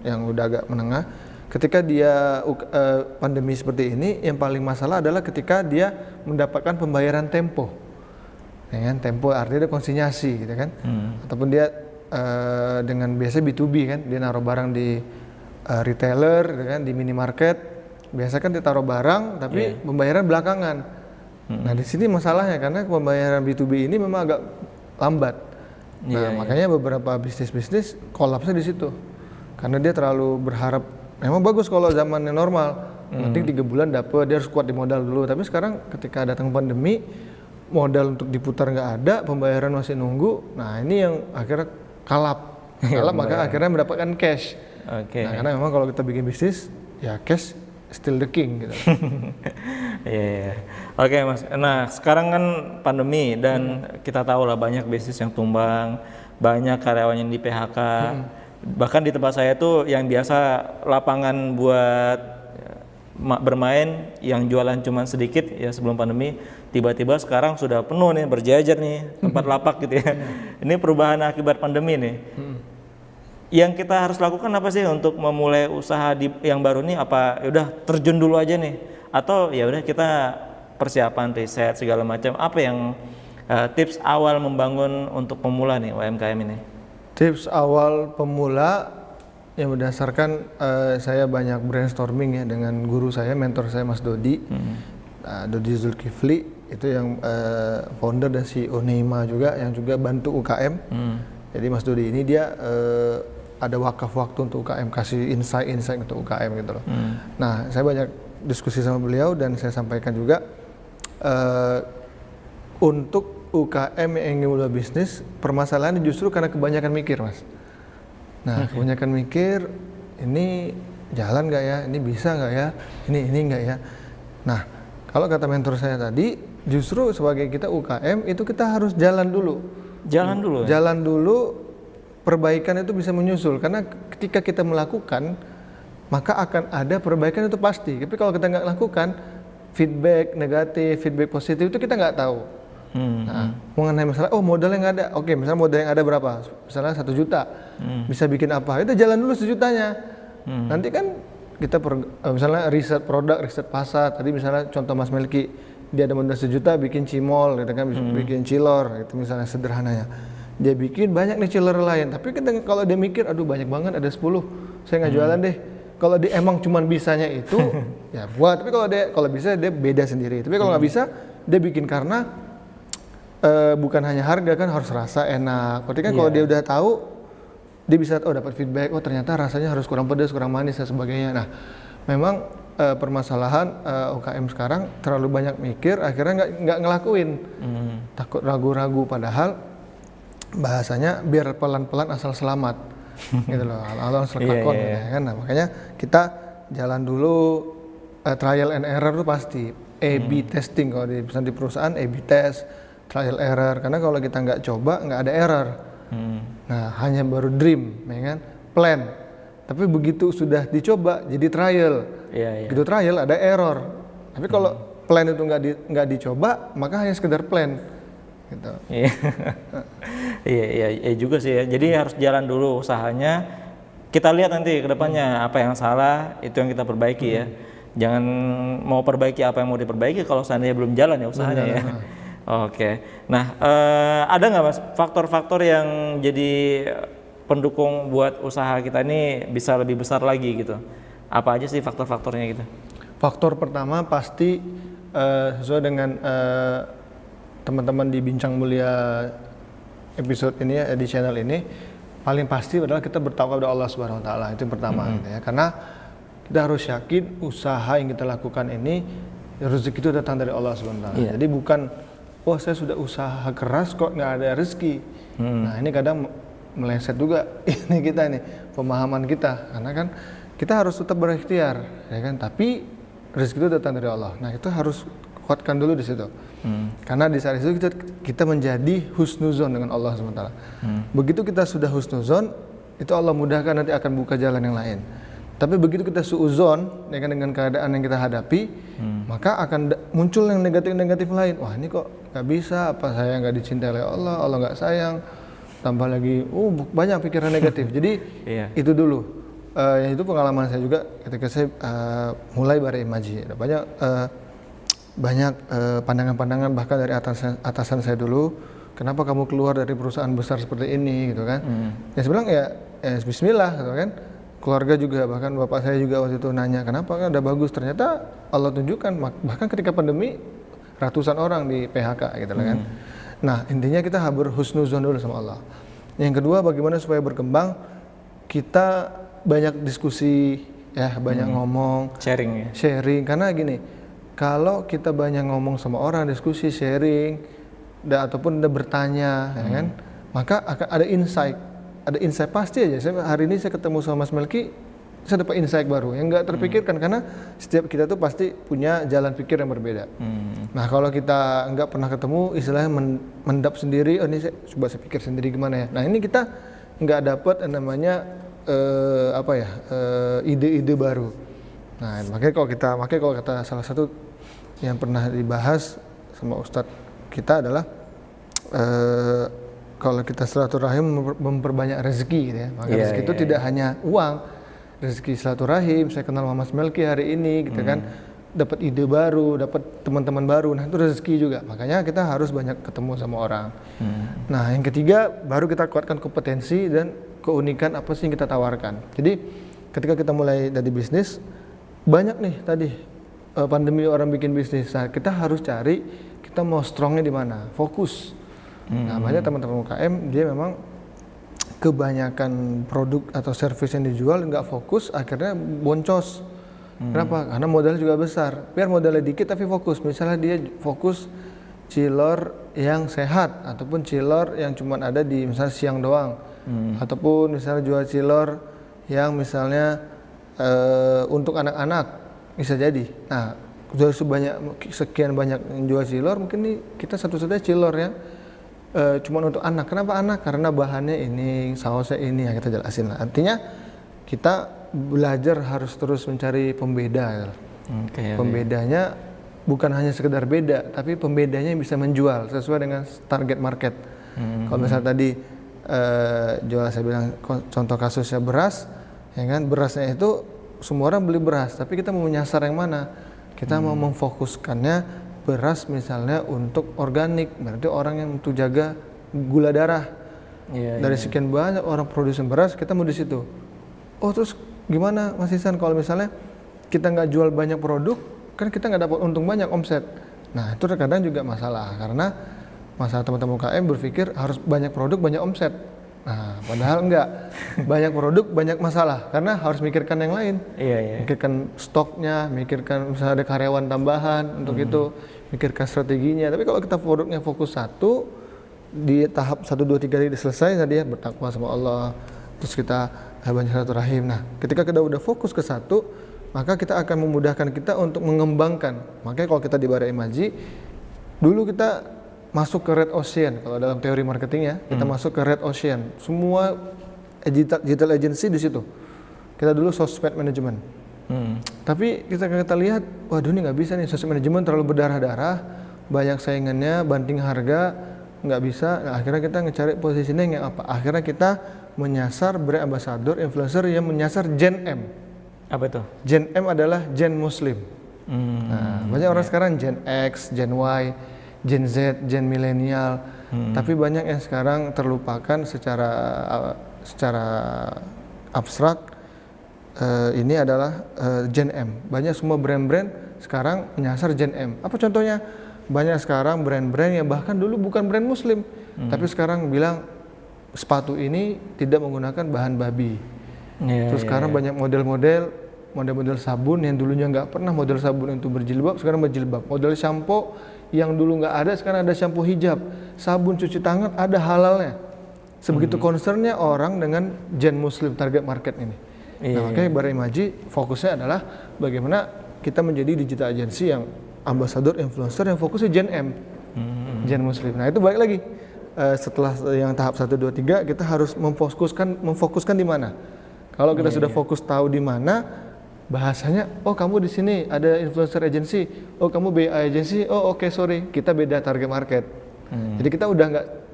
A: yang udah agak menengah. Ketika dia pandemi seperti ini, yang paling masalah adalah ketika dia mendapatkan pembayaran tempo. Ya kan? Tempo artinya ada konsinyasi gitu kan. Ataupun dia dengan biasa B2B kan, dia naruh barang di retailer, gitu kan, di minimarket, biasa kan ditaruh barang, tapi pembayaran belakangan. Nah di sini masalahnya karena pembayaran B2B ini memang agak lambat. Nah makanya beberapa bisnis kolapsnya di situ, karena dia terlalu berharap. Memang bagus kalau zamannya normal, penting 3 bulan dapet, dia harus kuat di modal dulu. Tapi sekarang ketika datang pandemi, modal untuk diputar nggak ada, pembayaran masih nunggu. Nah ini yang akhirnya kalap maka akhirnya mendapatkan cash. Nah karena memang kalau kita bikin bisnis ya cash still the king gitu.
B: Oke Mas. Nah sekarang kan pandemi dan kita tahu lah banyak bisnis yang tumbang, banyak karyawan yang di PHK. Bahkan di tempat saya tuh yang biasa lapangan buat bermain yang jualan cuman sedikit ya sebelum pandemi, tiba-tiba sekarang sudah penuh nih, berjajar nih tempat lapak gitu ya. Ini perubahan akibat pandemi nih. Yang kita harus lakukan apa sih untuk memulai usaha yang baru nih? Apa udah terjun dulu aja nih, atau ya udah kita persiapan riset segala macam? Apa yang tips awal membangun untuk pemula nih UMKM ini?
A: Tips awal pemula yang berdasarkan saya banyak brainstorming ya dengan guru saya, mentor saya Mas Dodi, Dodi Zulkifli, itu yang founder dan CEO Neima juga, yang juga bantu UKM. Jadi Mas Dodi ini dia ada wakaf waktu untuk UKM, kasih insight untuk UKM gitu loh. Nah saya banyak diskusi sama beliau dan saya sampaikan juga untuk UKM yang ingin mulai bisnis, permasalahannya justru karena kebanyakan mikir Mas. Nah kebanyakan mikir, ini jalan nggak ya, ini bisa nggak ya, ini nggak ya. Nah kalau kata mentor saya tadi, justru sebagai kita UKM itu kita harus jalan dulu. Jalan dulu, perbaikan itu bisa menyusul. Karena ketika kita melakukan, maka akan ada perbaikan itu pasti. Tapi kalau kita nggak lakukan, feedback negatif, feedback positif itu kita nggak tahu. Nah, mengenai masalah, modalnya nggak ada. Oke, misalnya modal yang ada berapa? Misalnya 1 juta. Bisa bikin apa? Itu jalan dulu 1 jutanya. Nanti kan kita misalnya riset produk, riset pasar. Tadi misalnya contoh Mas Melki, dia ada modal 1 juta bikin cimol, gitu kan, bikin cilor, itu misalnya sederhananya. Dia bikin banyak nih cilor lain. Tapi kalau dia mikir, aduh banyak banget, ada 10, saya nggak jualan deh. Kalau dia emang cuman bisanya itu, ya buat. Tapi kalau bisa dia beda sendiri. Tapi kalau nggak bisa, dia bikin karena bukan hanya harga kan, harus rasa enak. Berarti kan kalau dia udah tahu, dia bisa dapat feedback, ternyata rasanya harus kurang pedas, kurang manis dan sebagainya. Nah, memang permasalahan UKM sekarang terlalu banyak mikir, akhirnya nggak ngelakuin. Takut ragu-ragu, padahal bahasanya biar pelan-pelan asal selamat. Gitu loh, asal kelakon ya kan. Nah, makanya kita jalan dulu, trial and error itu pasti. A/B testing, kalau di perusahaan A/B test, trial error, karena kalau kita nggak coba nggak ada error. Nah hanya baru dream, ya kan, plan. Tapi begitu sudah dicoba jadi trial, begitu trial ada error. Tapi kalau plan itu nggak dicoba, maka hanya sekedar plan. gitu.
B: Iya. Iya juga sih ya. Jadi harus jalan dulu usahanya. Kita lihat nanti ke depannya apa yang salah, itu yang kita perbaiki ya. Jangan mau perbaiki apa yang mau diperbaiki kalau seandainya belum jalan ya usahanya ya. Oke. Nah, ada nggak Mas faktor-faktor yang jadi pendukung buat usaha kita ini bisa lebih besar lagi gitu? Apa aja sih faktor-faktornya gitu?
A: Faktor pertama pasti sesuai dengan teman-teman di Bincang Mulia episode ini ya, di channel ini, paling pasti adalah kita bertakwa kepada Allah Subhanahu wa taala. Itu yang pertama gitu ya. Karena kita harus yakin usaha yang kita lakukan ini rezeki itu datang dari Allah Subhanahu wa taala. Jadi bukan wah saya sudah usaha keras kok nggak ada rezeki. Nah, ini kadang meleset juga ini kita nih, pemahaman kita. Karena kan kita harus tetap berikhtiar ya kan, tapi rezeki itu datang dari Allah. Nah, itu harus kuatkan dulu di situ. Karena di saat itu kita menjadi husnuzon dengan Allah SWT. Begitu kita sudah husnuzon, itu Allah mudahkan, nanti akan buka jalan yang lain. Tapi begitu kita suuzon dengan keadaan yang kita hadapi, maka akan muncul yang negatif-negatif lain. Wah, ini kok nggak bisa, apa saya nggak dicintai oleh Allah, Allah nggak sayang, tambah lagi, banyak pikiran negatif. Jadi itu dulu. Itu pengalaman saya juga ketika saya mulai Bara-Imaji. Ada banyak pandangan-pandangan bahkan dari atasan saya dulu, kenapa kamu keluar dari perusahaan besar seperti ini gitu kan. Ya saya bilang ya bismillah gitu kan. Keluarga juga, bahkan bapak saya juga waktu itu nanya kenapa, kan udah bagus, ternyata Allah tunjukkan bahkan ketika pandemi ratusan orang di PHK gitu kan. Nah, intinya kita berhusnuzon dulu sama Allah. Yang kedua, bagaimana supaya berkembang, kita banyak diskusi ya, banyak ngomong, sharing karena gini, kalau kita banyak ngomong sama orang, diskusi, sharing, ataupun udah bertanya, ya kan, maka akan ada insight pasti aja. Hari ini saya ketemu sama Mas Melki, saya dapat insight baru yang nggak terpikirkan karena setiap kita tuh pasti punya jalan pikir yang berbeda. Nah, kalau kita nggak pernah ketemu, istilahnya mendap sendiri, oh ini saya pikir sendiri gimana ya. Nah, ini kita nggak dapat yang namanya ide-ide baru. Nah, makanya kalau kata salah satu yang pernah dibahas sama Ustadz kita adalah kalau kita silaturahim memperbanyak rezeki gitu ya. Maka rezeki itu tidak hanya uang, rezeki silaturahim. Saya kenal Mas Melki hari ini gitu kan, dapat ide baru, dapat teman-teman baru. Nah, itu rezeki juga. Makanya kita harus banyak ketemu sama orang. Nah, yang ketiga baru kita kuatkan kompetensi dan keunikan apa sih yang kita tawarkan. Jadi ketika kita mulai dari bisnis, banyak nih tadi pandemi orang bikin bisnis. Nah, kita harus cari kita mau strongnya di mana, fokus. Nah, banyak teman-teman UKM dia memang kebanyakan produk atau service yang dijual nggak fokus, akhirnya boncos. Kenapa? Karena modalnya juga besar. Biar modalnya dikit tapi fokus. Misalnya dia fokus chiller yang sehat ataupun chiller yang cuma ada di misalnya siang doang. Ataupun misalnya jual chiller yang misalnya untuk anak-anak bisa jadi. Nah, sekian banyak yang jual chiller, mungkin nih kita satu-satunya chiller ya cuma untuk anak. Kenapa anak? Karena bahannya ini, sausnya ini, yang kita jelasin lah. Artinya kita belajar harus terus mencari pembeda. Pembedanya bukan hanya sekedar beda, tapi pembedanya bisa menjual sesuai dengan target market. Kalau misalnya tadi jual, saya bilang contoh kasusnya beras, ya kan, berasnya itu semua orang beli beras, tapi kita mau menyasar yang mana? Kita mau memfokuskannya beras misalnya untuk organik, berarti orang yang untuk jaga gula darah. Dari sekian banyak orang produsen beras, kita mau di situ. Oh, terus gimana Mas Ihsan kalau misalnya kita nggak jual banyak produk, kan kita nggak dapat untung banyak, omset. Nah, itu terkadang juga masalah, karena masalah teman-teman UKM berpikir harus banyak produk, banyak omset. Nah, padahal enggak. Banyak produk, banyak masalah, karena harus mikirkan yang lain. Mikirkan stoknya, mikirkan misalnya ada karyawan tambahan untuk itu, mikirkan strateginya. Tapi kalau kita produknya fokus satu, di tahap 1, 2, 3 ini selesai, tadi ya bertakwa sama Allah, terus kita banyak silaturahim. Nah, ketika kita udah fokus ke satu, maka kita akan memudahkan kita untuk mengembangkan. Makanya kalau kita di Bara-Imaji, dulu kita masuk ke red ocean. Kalau dalam teori marketing ya, kita masuk ke red ocean. Semua digital agency di situ. Kita dulu sosmed management. Tapi kita lihat, waduh ini nggak bisa nih, sosmed management terlalu berdarah-darah, banyak saingannya, banting harga, nggak bisa. Nah, akhirnya kita ngecari positioning yang apa? Akhirnya kita menyasar brand ambassador, influencer yang menyasar Gen M.
B: Apa itu?
A: Gen M adalah Gen Muslim. Nah, banyak orang sekarang Gen X, Gen Y, Gen Z, Gen milenial. Tapi banyak yang sekarang terlupakan secara abstrak. Ini adalah Gen M. Banyak semua brand-brand sekarang menyasar Gen M. Apa contohnya? Banyak sekarang brand-brand yang bahkan dulu bukan brand Muslim, tapi sekarang bilang sepatu ini tidak menggunakan bahan babi. Terus sekarang banyak model-model sabun yang dulunya nggak pernah model sabun untuk berjilbab, sekarang berjilbab. Model shampoo yang dulu nggak ada, sekarang ada shampoo hijab. Sabun cuci tangan ada halalnya. Sebegitu concernnya orang dengan Gen Muslim target market ini. Nah, makanya Baraimaji fokusnya adalah bagaimana kita menjadi digital agency yang ambasador influencer yang fokusnya Gen M, Gen Muslim. Nah, itu balik lagi. Setelah yang tahap 1, 2, 3 kita harus memfokuskan di mana. Kalau kita sudah fokus tahu di mana, bahasanya, oh kamu di sini ada influencer agency, oh kamu BA agency, oh oke, sorry, kita beda target market. Jadi kita udah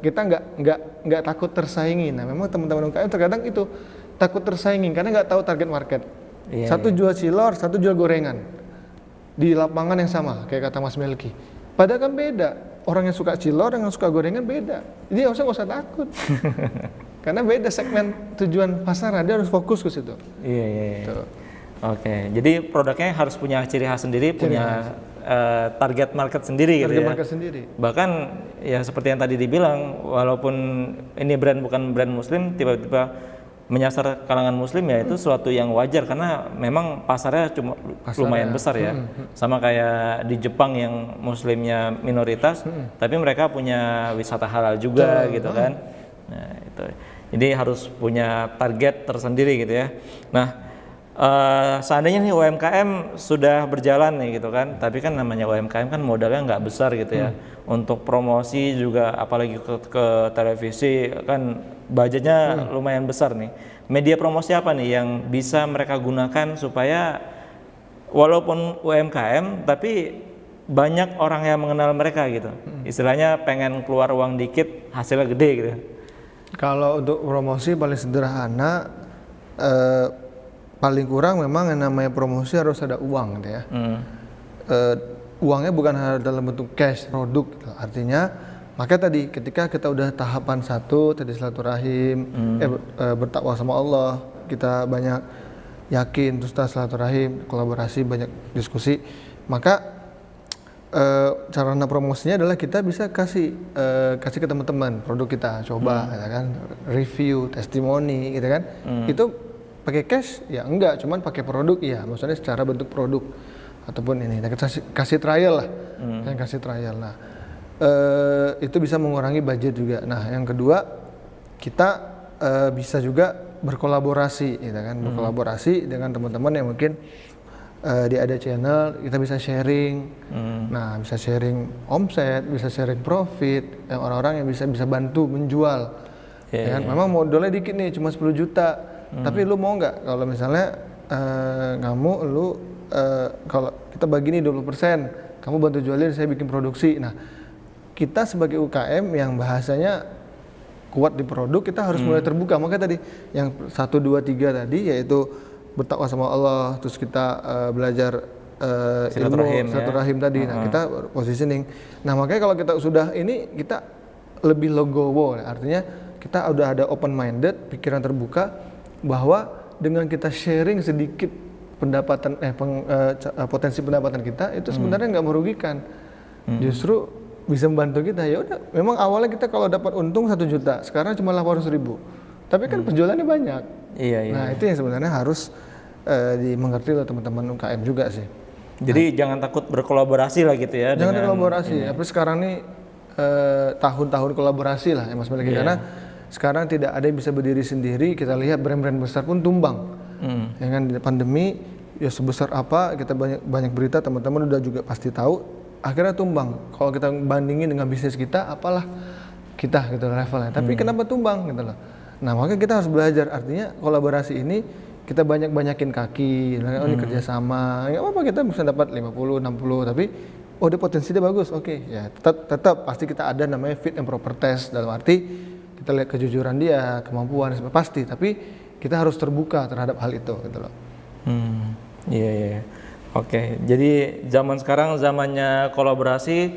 A: nggak takut tersaingi. Nah, memang teman-teman UMKM terkadang itu takut tersaingi karena nggak tahu target market. Satu jual cilor, satu jual gorengan di lapangan yang sama, kayak kata Mas Melki. Padahal kan beda. Orang yang suka cilor, yang suka gorengan beda. Jadi harusnya nggak usah takut. Karena beda segmen tujuan pasar, dia harus fokus ke situ.
B: Iya. Oke, jadi produknya harus punya ciri khas sendiri, punya target market sendiri gitu ya.
A: Target market sendiri.
B: Bahkan ya seperti yang tadi dibilang, walaupun ini brand bukan brand Muslim, tiba-tiba menyasar kalangan Muslim ya itu suatu yang wajar karena memang pasarnya lumayan besar ya. Sama kayak di Jepang yang Muslimnya minoritas, tapi mereka punya wisata halal juga gitu kan. Nah itu, jadi harus punya target tersendiri gitu ya. Nah seandainya nih UMKM sudah berjalan nih gitu kan, tapi kan namanya UMKM kan modalnya nggak besar gitu ya. Untuk promosi juga apalagi ke televisi kan budgetnya lumayan besar nih. Media promosi apa nih yang bisa mereka gunakan supaya walaupun UMKM tapi banyak orang yang mengenal mereka gitu. Istilahnya pengen keluar uang dikit hasilnya gede gitu. Kalau
A: untuk promosi paling sederhana, paling kurang memang yang namanya promosi harus ada uang gitu ya. Uangnya bukan dalam bentuk cash produk gitu. Artinya maka tadi ketika kita udah tahapan 1 tadi silaturahim, bertakwa sama Allah, kita banyak yakin, terus silaturahim, kolaborasi, banyak diskusi, maka sarana promosinya adalah kita bisa kasih ke teman-teman produk kita, coba ya kan, review, testimoni gitu kan. Itu pakai cash ya enggak, cuman pakai produk ya, maksudnya secara bentuk produk ataupun ini, nah, kita kasih trial lah, kasih trial. Nah, itu bisa mengurangi budget juga. Nah, yang kedua kita bisa juga berkolaborasi, gitu kan, berkolaborasi dengan teman-teman yang mungkin di ada channel, kita bisa sharing. Nah, bisa sharing omset, bisa sharing profit, yang orang-orang yang bisa bantu menjual. Ya kan? Memang modalnya dikit nih, cuma 10 juta. Tapi lu mau nggak kalau misalnya kalau kita bagi nih 20%, kamu bantu jualin, saya bikin produksi. Nah, kita sebagai UKM yang bahasanya kuat di produk, kita harus mulai terbuka. Makanya tadi yang 1, 2, 3 tadi yaitu bertakwa sama Allah, terus kita belajar silaturahim tadi. Nah, kita positioning. Nah, makanya kalau kita sudah ini, kita lebih legowo, artinya kita udah ada open minded, pikiran terbuka bahwa dengan kita sharing sedikit pendapatan potensi pendapatan kita itu sebenarnya nggak merugikan, justru bisa membantu kita. Ya udah, memang awalnya kita kalau dapat untung 1 juta, sekarang cuma 800.000, tapi kan penjualannya banyak. Nah, itu yang sebenarnya harus dimengerti oleh teman-teman UKM juga sih.
B: Jadi jangan takut berkolaborasi lah gitu ya.
A: Jangan kolaborasi. Tapi sekarang nih tahun-tahun kolaborasi lah ya Mas Melki, karena sekarang tidak ada yang bisa berdiri sendiri. Kita lihat brand-brand besar pun tumbang. Ya kan, di pandemi ya sebesar apa, kita banyak berita, teman-teman udah juga pasti tahu, akhirnya tumbang. Kalau kita bandingin dengan bisnis kita, apalah kita gitu levelnya. Tapi kenapa tumbang gitu loh. Nah, makanya kita harus belajar, artinya kolaborasi ini kita banyakin kaki, ini kerjasama, nggak apa-apa kita bisa dapat 50, 60, tapi oh dia potensi dia bagus, oke, ya tetap pasti kita ada namanya fit and proper test, dalam arti kita lihat kejujuran dia, kemampuan, pasti, tapi kita harus terbuka terhadap hal itu gitu loh.
B: Iya. Oke, jadi zaman sekarang zamannya kolaborasi,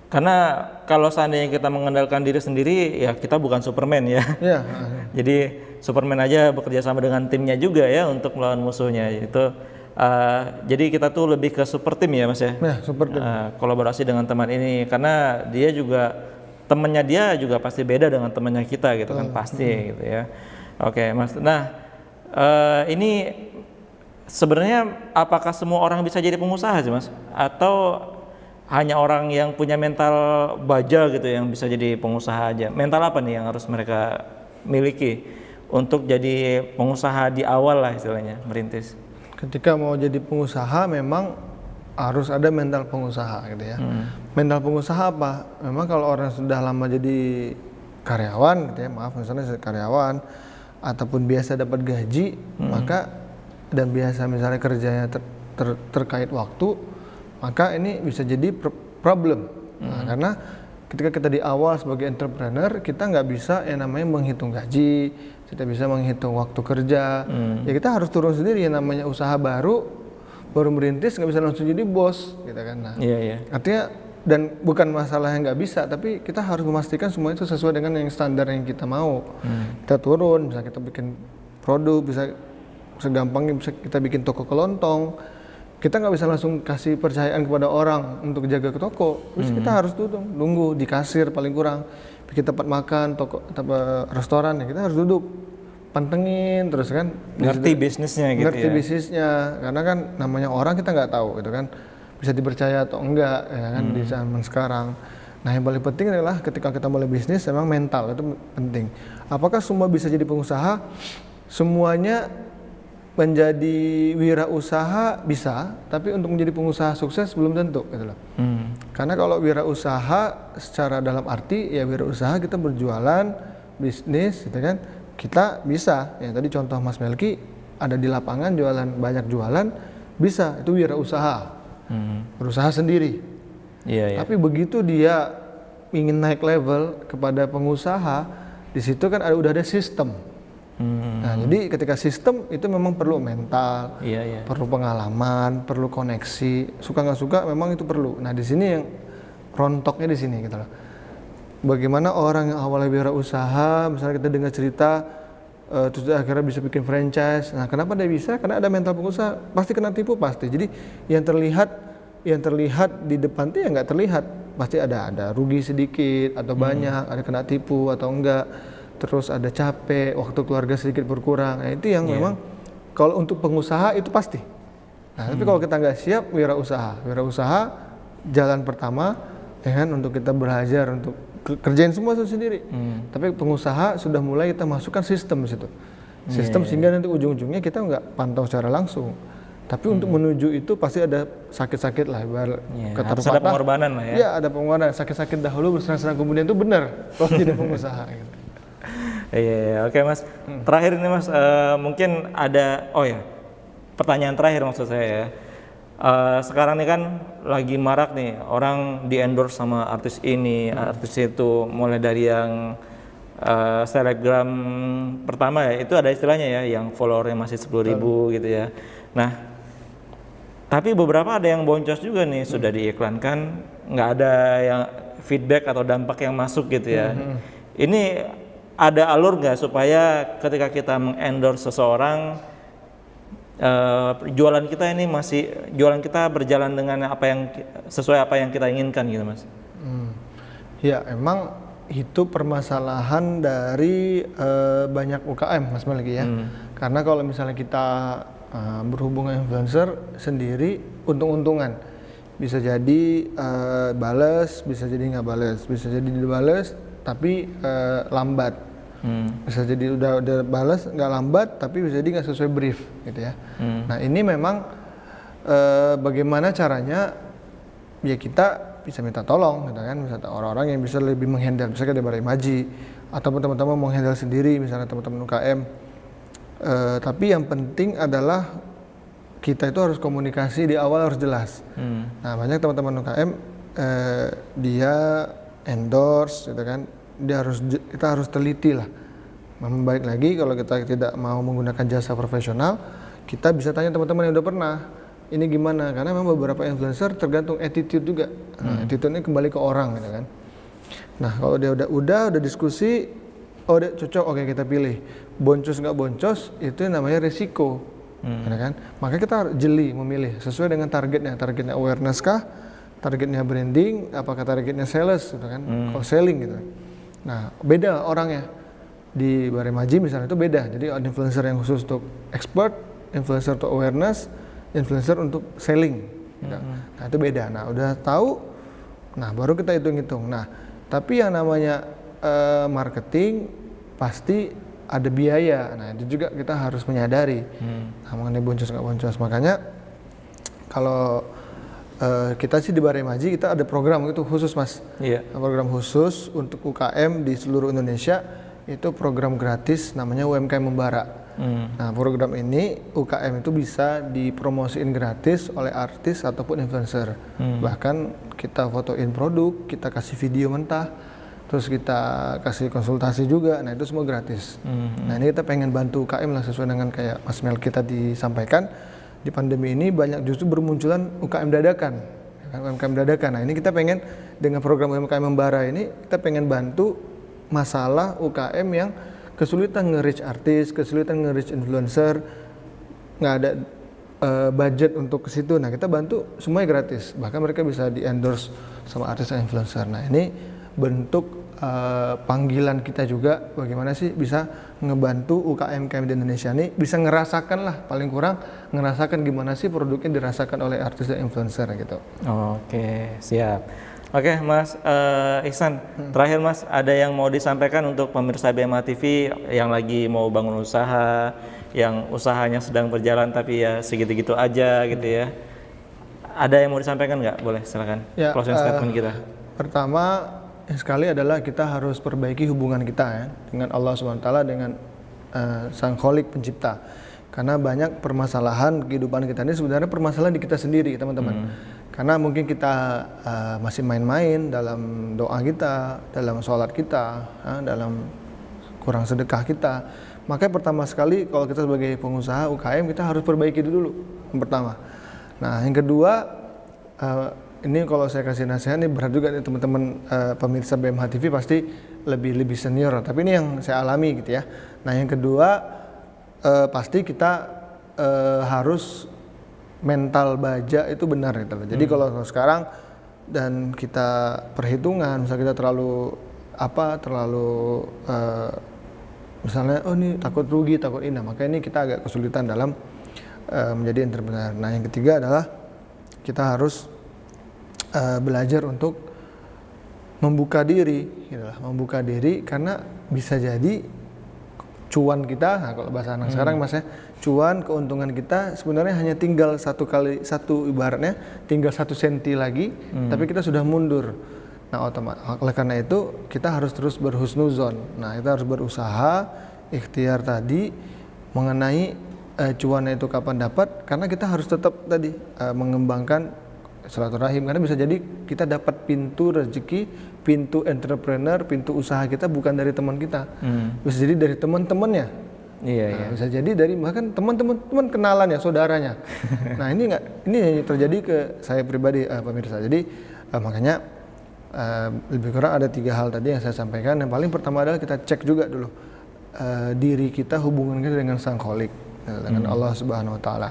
B: karena kalau seandainya kita mengandalkan diri sendiri, ya kita bukan Superman ya.
A: Iya.
B: Jadi Superman aja bekerja sama dengan timnya juga ya untuk melawan musuhnya. Itu jadi kita tuh lebih ke super tim ya Mas ya.
A: Ya, super tim.
B: Kolaborasi dengan teman ini, karena dia juga temannya dia juga pasti beda dengan temannya kita gitu kan, pasti gitu ya. Oke Mas. Nah ini sebenarnya apakah semua orang bisa jadi pengusaha sih Mas? Atau hanya orang yang punya mental baja gitu yang bisa jadi pengusaha aja? Mental apa nih yang harus mereka miliki untuk jadi pengusaha di awal lah istilahnya, merintis?
A: Ketika mau jadi pengusaha memang harus ada mental pengusaha gitu ya. Mental pengusaha apa? Memang kalau orang sudah lama jadi karyawan gitu ya, maaf misalnya karyawan ataupun biasa dapat gaji, maka dan biasa misalnya kerjanya terkait waktu, maka ini bisa jadi problem. Nah, karena ketika kita di awal sebagai entrepreneur, kita nggak bisa yang namanya menghitung gaji, kita bisa menghitung waktu kerja. Ya kita harus turun sendiri, yang namanya usaha baru merintis nggak bisa langsung jadi bos, gitu kan. Nah, artinya dan bukan masalah yang nggak bisa, tapi kita harus memastikan semua itu sesuai dengan yang standar yang kita mau. Kita turun, bisa kita bikin produk, bisa segampangnya bisa kita bikin toko kelontong. Kita nggak bisa langsung kasih percayaan kepada orang untuk jaga ke toko. Terus kita harus duduk, nunggu di kasir paling kurang. Bikin tempat makan, toko, tempat restoran, ya kita harus duduk, pantengin terus kan.
B: Ngerti bisnisnya gitu
A: ngerti bisnisnya, karena kan namanya orang kita nggak tahu gitu kan. Bisa dipercaya atau enggak ya kan di zaman sekarang. Nah yang paling penting adalah ketika kita mulai bisnis memang mental itu penting. Apakah semua bisa jadi pengusaha? Semuanya menjadi wirausaha bisa, tapi untuk menjadi pengusaha sukses belum tentu gitu loh. Karena kalau wirausaha secara dalam arti ya wirausaha kita berjualan, bisnis gitu kan, kita bisa. Ya tadi contoh Mas Melki ada di lapangan jualan, banyak jualan, bisa, itu wirausaha. Berusaha sendiri. Tapi begitu dia ingin naik level kepada pengusaha, di situ kan udah ada sistem. Nah, jadi ketika sistem itu memang perlu mental, perlu pengalaman, perlu koneksi. Suka nggak suka memang itu perlu. Nah, di sini yang rontoknya di sini gitu loh. Bagaimana orang yang awalnya wirausaha, misalnya kita dengar cerita, terus akhirnya bisa bikin franchise. Nah, kenapa dia bisa? Karena ada mental pengusaha. Pasti kena tipu pasti. Jadi yang terlihat di depan tuh ya nggak terlihat. Pasti ada rugi sedikit atau banyak, ada kena tipu atau enggak. Terus ada capek, waktu keluarga sedikit berkurang. Nah, itu yang memang kalau untuk pengusaha itu pasti. Nah, tapi kalau kita nggak siap, wirausaha jalan pertama ya kan, untuk kita belajar untuk kerjain semua itu sendiri. Tapi pengusaha sudah mulai kita masukkan sistem di situ. Sistem sehingga nanti ujung-ujungnya kita nggak pantau secara langsung. Tapi untuk menuju itu pasti ada sakit-sakit lah,
B: harus ada pengorbanan lah ya.
A: Iya, ada pengorbanan, sakit-sakit dahulu bersenang-senang kemudian itu benar kalau jadi pengusaha gitu.
B: Oke Mas. Terakhir ini Mas, mungkin ada, pertanyaan terakhir maksud saya ya. Sekarang ini kan lagi marak nih orang di endorse sama artis ini, artis itu, mulai dari yang selebgram pertama ya, itu ada istilahnya ya, yang followernya masih 10.000 gitu ya. Nah, tapi beberapa ada yang boncos juga nih, sudah diiklankan, nggak ada yang feedback atau dampak yang masuk gitu ya. Ini ada alur nggak supaya ketika kita mengendorse seseorang, jualan kita berjalan dengan sesuai apa yang kita inginkan gitu Mas?
A: Ya emang itu permasalahan dari banyak UKM Mas Melki ya. Karena kalau misalnya kita berhubungan influencer sendiri, untung-untungan bisa jadi bales, bisa jadi nggak bales, bisa jadi dibales tapi lambat. Bisa jadi udah balas nggak lambat tapi bisa jadi nggak sesuai brief gitu ya. Nah ini memang bagaimana caranya ya kita bisa minta tolong gitu kan, misalnya orang-orang yang bisa lebih menghandle, misalnya dari Maji ataupun teman-teman menghandle sendiri, misalnya teman-teman UKM. Tapi yang penting adalah kita itu harus komunikasi di awal harus jelas. Nah, banyak teman-teman UKM dia endorse gitu kan, kita harus teliti lah. Baik lagi kalau kita tidak mau menggunakan jasa profesional, kita bisa tanya teman-teman yang udah pernah. Ini gimana? Karena memang beberapa influencer tergantung attitude juga. Nah, attitude ini kembali ke orang gitu kan. Nah, kalau dia udah diskusi, oh udah cocok, oke kita pilih. Boncos nggak boncos itu namanya resiko, gitu kan. Makanya kita harus jeli memilih sesuai dengan targetnya. Targetnya awareness kah? Targetnya branding? Apakah targetnya sales, gitu kan? Kalau selling gitu. Nah, beda orangnya. Di Baremaji misalnya itu beda. Jadi ada influencer yang khusus untuk expert, influencer untuk awareness, influencer untuk selling. Gitu. Nah itu beda. Nah udah tahu, nah baru kita hitung-hitung. Nah tapi yang namanya marketing pasti ada biaya. Nah itu juga kita harus menyadari. Nah, mengenai boncos nggak boncos. Makanya kalau kita sih di Baremaji kita ada program itu khusus mas. Program khusus untuk UKM di seluruh Indonesia. Itu program gratis namanya UMKM Membara. Nah program ini UKM itu bisa dipromosiin gratis oleh artis ataupun influencer. Bahkan kita fotoin produk, kita kasih video mentah, terus kita kasih konsultasi juga. Nah itu semua gratis. Nah ini kita pengen bantu UKM lah sesuai dengan kayak Mas Melki tadi sampaikan. Di pandemi ini banyak justru bermunculan UKM dadakan, UMKM dadakan. Nah ini kita pengen dengan program UMKM Membara ini kita pengen bantu masalah UKM yang kesulitan nge-reach artis, kesulitan nge-reach influencer, nggak ada budget untuk ke situ. Nah kita bantu semuanya gratis, bahkan mereka bisa di-endorse sama artis dan influencer. Nah ini bentuk panggilan kita juga bagaimana sih bisa ngebantu UKM-UKM di Indonesia ini bisa ngerasakan lah, paling kurang ngerasakan gimana sih produknya dirasakan oleh artis dan influencer gitu.
B: Oke, siap. Oke Mas Ihsan, terakhir Mas, ada yang mau disampaikan untuk pemirsa BMA TV yang lagi mau bangun usaha, yang usahanya sedang berjalan tapi ya segitu-gitu aja gitu ya. Ada yang mau disampaikan nggak? Boleh silakan.
A: Ya,
B: closing statement kita.
A: Pertama sekali adalah kita harus perbaiki hubungan kita ya dengan Allah SWT, dengan Sang Khalik Pencipta. Karena banyak permasalahan kehidupan kita ini sebenarnya permasalahan di kita sendiri teman-teman. Karena mungkin kita masih main-main dalam doa kita, dalam sholat kita, dalam kurang sedekah kita. Makanya pertama sekali kalau kita sebagai pengusaha UKM kita harus perbaiki dulu yang pertama. Nah yang kedua, ini kalau saya kasih nasihat ini berat juga nih teman-teman pemirsa BMH TV pasti lebih senior. Tapi ini yang saya alami gitu ya. Nah yang kedua pasti kita harus mental baja itu benar gitu. Jadi kalau sekarang dan kita perhitungan, misalnya kita terlalu misalnya oh ini takut rugi, takut ini, maka ini kita agak kesulitan dalam menjadi entrepreneur. Nah yang ketiga adalah kita harus belajar untuk membuka diri, gitu lah. Membuka diri karena bisa jadi cuan kita, nah kalau bahasa anak sekarang mas ya, cuan keuntungan kita sebenarnya hanya tinggal ibaratnya tinggal 1 senti lagi, tapi kita sudah mundur. Nah oleh karena itu kita harus terus berhusnuzon. Nah kita harus berusaha ikhtiar tadi mengenai cuannya itu kapan dapat, karena kita harus tetap tadi mengembangkan silaturahim, karena bisa jadi kita dapat pintu rezeki, pintu entrepreneur, pintu usaha kita bukan dari teman kita, bisa jadi dari teman-temannya. Iya. Bisa jadi dari bahkan teman-teman kenalan ya, saudaranya. Nah ini terjadi ke saya pribadi pemirsa. Jadi makanya lebih kurang ada 3 hal tadi yang saya sampaikan. Yang paling pertama adalah kita cek juga dulu diri kita, hubungan kita dengan Sang Khalik, dengan Allah Subhanahu Wa Taala.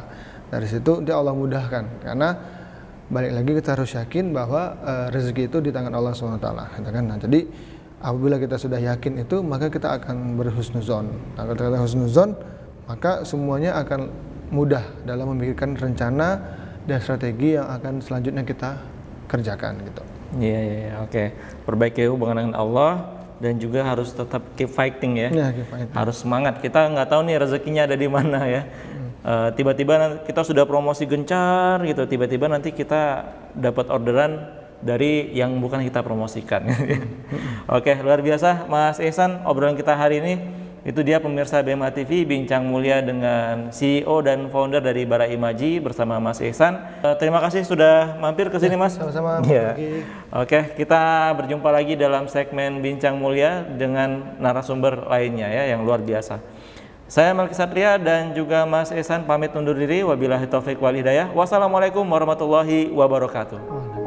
A: Dari situ dia Allah mudahkan, karena balik lagi kita harus yakin bahwa rezeki itu di tangan Allah SWT. Nah, jadi apabila kita sudah yakin itu, maka kita akan berhusnuzon. Nah, kalau kita husnuzon, maka semuanya akan mudah dalam memikirkan rencana dan strategi yang akan selanjutnya kita kerjakan gitu.
B: Iya, oke. Perbaiki hubungan dengan Allah dan juga harus tetap keep fighting ya.
A: Keep fighting.
B: Harus semangat. Kita nggak tahu nih rezekinya ada di mana ya. Tiba-tiba kita sudah promosi gencar gitu, tiba-tiba nanti kita dapat orderan dari yang bukan kita promosikan. Oke, luar biasa Mas Ihsan obrolan kita hari ini. Itu dia pemirsa BMA TV, bincang mulia dengan CEO dan founder dari Bara Imaji bersama Mas Ihsan. Terima kasih sudah mampir ke sini Mas.
A: Sama-sama.
B: Ya. Oke, kita berjumpa lagi dalam segmen bincang mulia dengan narasumber lainnya ya yang luar biasa. Saya Melki Satria dan juga Mas Ihsan pamit undur diri. Wabillahi taufik wal hidayah. Wassalamualaikum warahmatullahi wabarakatuh.